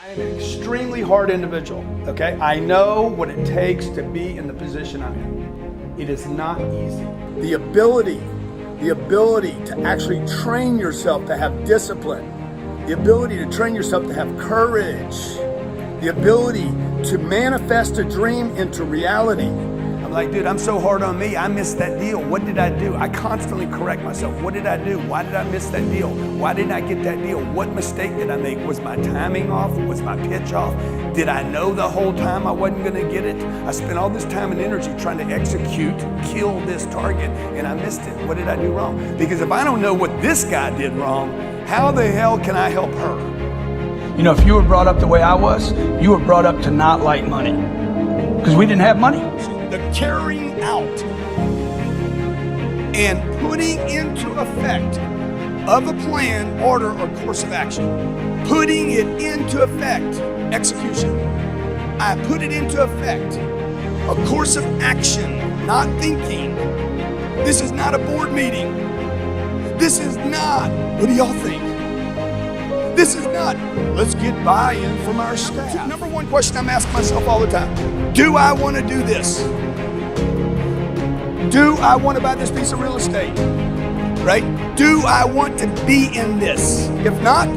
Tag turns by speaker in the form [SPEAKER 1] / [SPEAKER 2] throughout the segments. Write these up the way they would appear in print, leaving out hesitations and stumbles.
[SPEAKER 1] I am an extremely hard individual, okay? I know what it takes to be in the position I'm in. It is not easy. The ability to actually train yourself to have discipline, the ability to train yourself to have courage, the ability to manifest a dream into reality. I'm like, dude, I'm so hard on me. I missed that deal. What did I do? I constantly correct myself. What did I do? Why did I miss that deal? Why didn't I get that deal? What mistake did I make? Was my timing off? Was my pitch off? Did I know the whole time I wasn't going to get it? I spent all this time and energy trying to execute, kill this target, and I missed it. What did I do wrong? Because if I don't know what this guy did wrong, how the hell can I help her?
[SPEAKER 2] You know, if you were brought up the way I was, you were brought up to not like money. Because we didn't have money.
[SPEAKER 1] The carrying out and putting into effect of a plan, order, or course of action. Putting it into effect, execution. I put it into effect. A course of action, not thinking. This is not a board meeting. This is not, what do y'all think? This is not, let's get buy-in from our staff. Number one question I'm asking myself all the time, do I want to do this? Do I want to buy this piece of real estate? Right? Do I want to be in this? If not,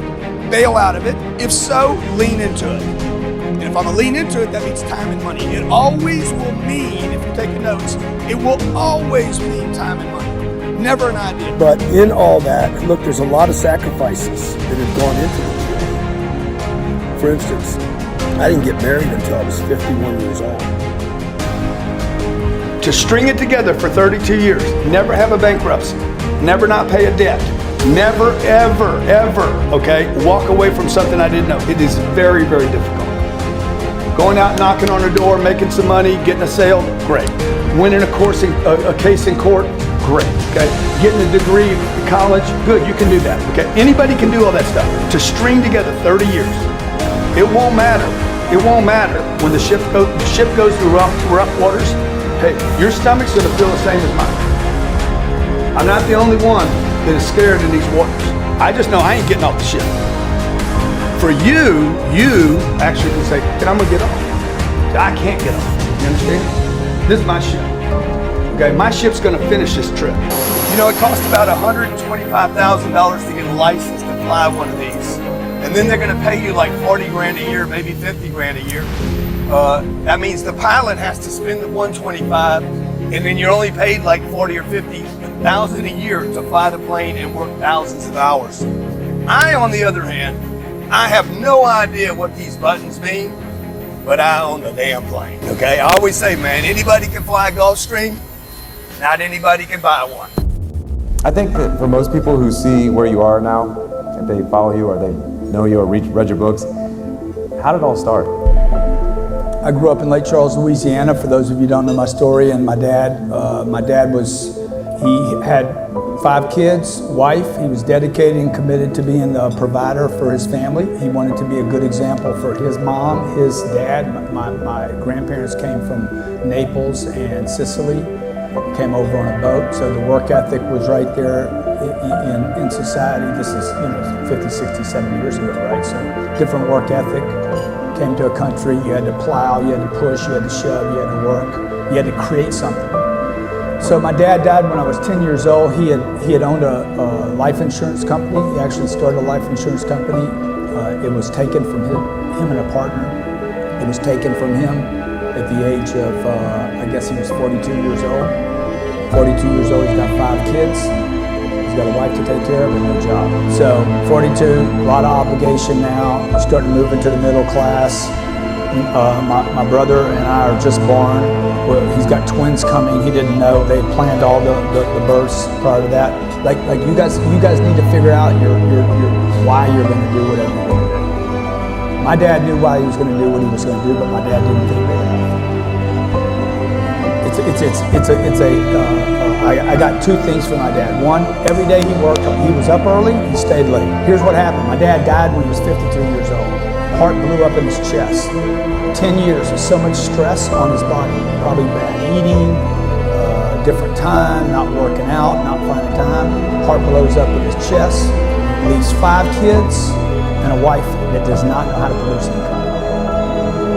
[SPEAKER 1] bail out of it. If so, lean into it. And if I'm going to lean into it, that means time and money. It always will mean, if you're taking notes, it will always mean time and money. Never an idea.
[SPEAKER 3] But in all that, look, there's a lot of sacrifices that have gone into it. For instance, I didn't get married until I was 51 years old.
[SPEAKER 1] To string it together for 32 years, never have a bankruptcy, never not pay a debt, never, ever, ever, okay, walk away from something I didn't know. It is very, very difficult. Going out, knocking on a door, making some money, getting a sale, great. Winning a case in court, great, okay? Getting a degree in college, good, you can do that, okay? Anybody can do all that stuff. To string together 30 years, it won't matter. It won't matter when the ship goes through rough waters. Hey, your stomach's gonna feel the same as mine. I'm not the only one that is scared in these waters. I just know I ain't getting off the ship. For you actually can say, I'm gonna get off. I can't get off, you understand? This is my ship. Okay, my ship's gonna finish this trip. You know, it costs about $125,000 to get a license to fly one of these. And then they're gonna pay you like 40 grand a year, maybe 50 grand a year. That means the pilot has to spend the 125, and then you're only paid like 40 or 50,000 a year to fly the plane and work thousands of hours. I, on the other hand, I have no idea what these buttons mean, but I own the damn plane, okay? I always say, man, anybody can fly a Gulfstream, not anybody can buy one.
[SPEAKER 4] I think that for most people who see where you are now, if they follow you or they know you or read your books, how did it all start?
[SPEAKER 2] I grew up in Lake Charles, Louisiana, for those of you who don't know my story, and my dad he had 5 kids, wife. He was dedicated and committed to being a provider for his family. He wanted to be a good example for his mom, his dad. My grandparents came from Naples and Sicily, came over on a boat, so the work ethic was right there in society. This is 50, 60, 70 years ago, right? So different work ethic. Came to a country, you had to plow, you had to push, you had to shove, you had to work, you had to create something. So my dad died when I was 10 years old. He had owned a life insurance company. He actually started a life insurance company. It was taken from him and a partner. It was taken from him at the age of, I guess he was 42 years old. 42 years old, he's got 5 kids. He's got a wife to take care of and no job. So 42, a lot of obligation now. We're starting to move into the middle class. My brother and I are just born. He's got twins coming. He didn't know. They planned all the births prior to that. Like you guys need to figure out your why you're going to do whatever you're going to do. My dad knew why he was going to do what he was going to do, but my dad didn't think big enough. I got 2 things from my dad. One, every day he worked. He was up early. He stayed late. Here's what happened. My dad died when he was 52 years old. Heart blew up in his chest. 10 years of so much stress on his body. Probably bad eating, different time, not working out, not finding time. Heart blows up in his chest. Leaves 5 kids and a wife that does not know how to produce income.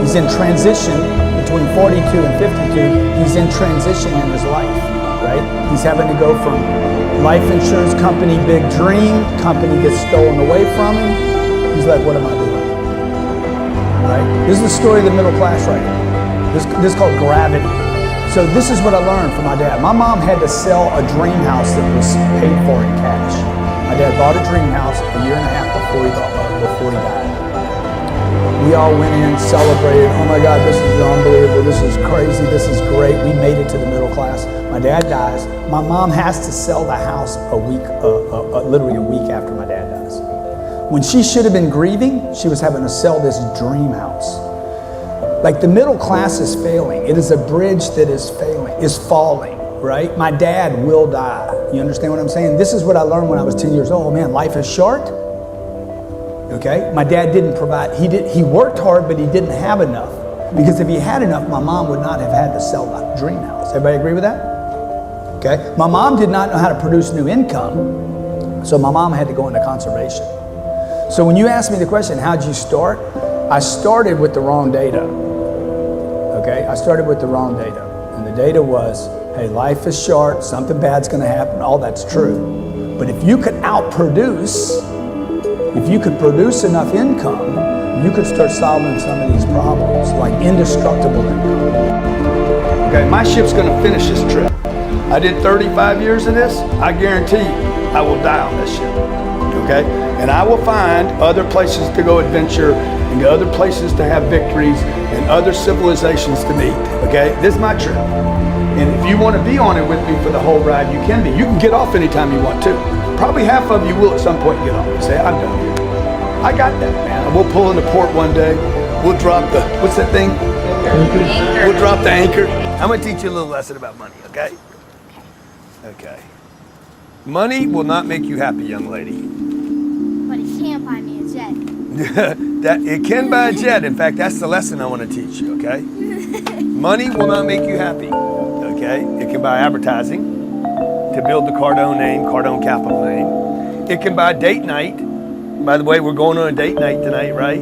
[SPEAKER 2] He's in transition between 42 and 52. He's in transition in his life, right? He's having to go from life insurance company, big dream, company gets stolen away from him. He's like, what am I doing? Right? This is the story of the middle class right here. This is called gravity. So this is what I learned from my dad. My mom had to sell a dream house that was paid for in cash. My dad bought a dream house a year and a half before he died. We all went in, celebrated. Oh my God, this is unbelievable. This is crazy. This is great. We made it to the middle class. My dad dies. My mom has to sell the house literally a week after my dad dies. When she should have been grieving, she was having to sell this dream house. Like the middle class is failing. It is a bridge that is falling, right? My dad will die. You understand what I'm saying? This is what I learned when I was 10 years old. Oh man, life is short. Okay, my dad didn't provide. He worked hard, but he didn't have enough. Because if he had enough, my mom would not have had to sell the dream house. Everybody agree with that? Okay, my mom did not know how to produce new income, so my mom had to go into conservation. So when you ask me the question, how'd you start? I started with the wrong data. Okay, I started with the wrong data. And the data was, hey, life is short, something bad's gonna happen, all that's true. But if you could outproduce, if you could produce enough income, you could start solving some of these problems, like indestructible income.
[SPEAKER 1] Okay, my ship's gonna finish this trip. I did 35 years of this. I guarantee you, I will die on this ship, okay? And I will find other places to go adventure and other places to have victories and other civilizations to meet, okay? This is my trip. And if you want to be on it with me for the whole ride, you can be. You can get off anytime you want to. Probably half of you will at some point get off and say, I'm done here. I got that, man. We'll pull into port one day. We'll drop the, what's that thing? Anchor. We'll drop the anchor. I'm going to teach you a little lesson about money, okay? Okay. Money will not make you happy, young lady.
[SPEAKER 5] But it can buy me a jet.
[SPEAKER 1] That it can buy a jet. In fact, that's the lesson I want to teach you, okay? Money will not make you happy, okay? It can buy advertising to build the Cardone name, Cardone Capital name. It can buy date night. By the way, we're going on a date night tonight, right?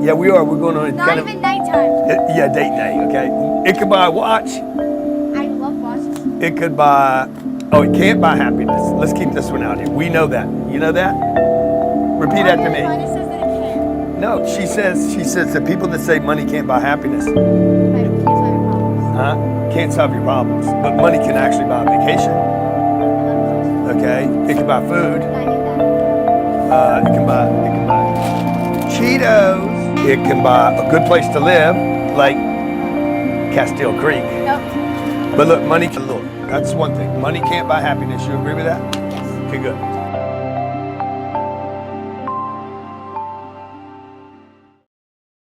[SPEAKER 1] Yeah, we are. We're going on a
[SPEAKER 5] Not even nighttime.
[SPEAKER 1] Yeah, date night, okay? It could buy a watch.
[SPEAKER 5] I love watches.
[SPEAKER 1] It could buy, oh, it can't buy happiness. Let's keep this one out here. We know that. You know that? Repeat after me.
[SPEAKER 5] Mine says that it can.
[SPEAKER 1] No, she says the people that say money can't buy happiness,
[SPEAKER 5] But it can't solve your problems.
[SPEAKER 1] can't solve your problems. But money can actually buy a vacation, okay? It can buy food.
[SPEAKER 5] I knew that.
[SPEAKER 1] It can buy Cheetos. It can buy a good place to live, like Castile Creek.
[SPEAKER 5] Nope.
[SPEAKER 1] But look, money can look. That's one thing. Money can't buy happiness. You agree with that?
[SPEAKER 5] Yes.
[SPEAKER 1] Okay, good.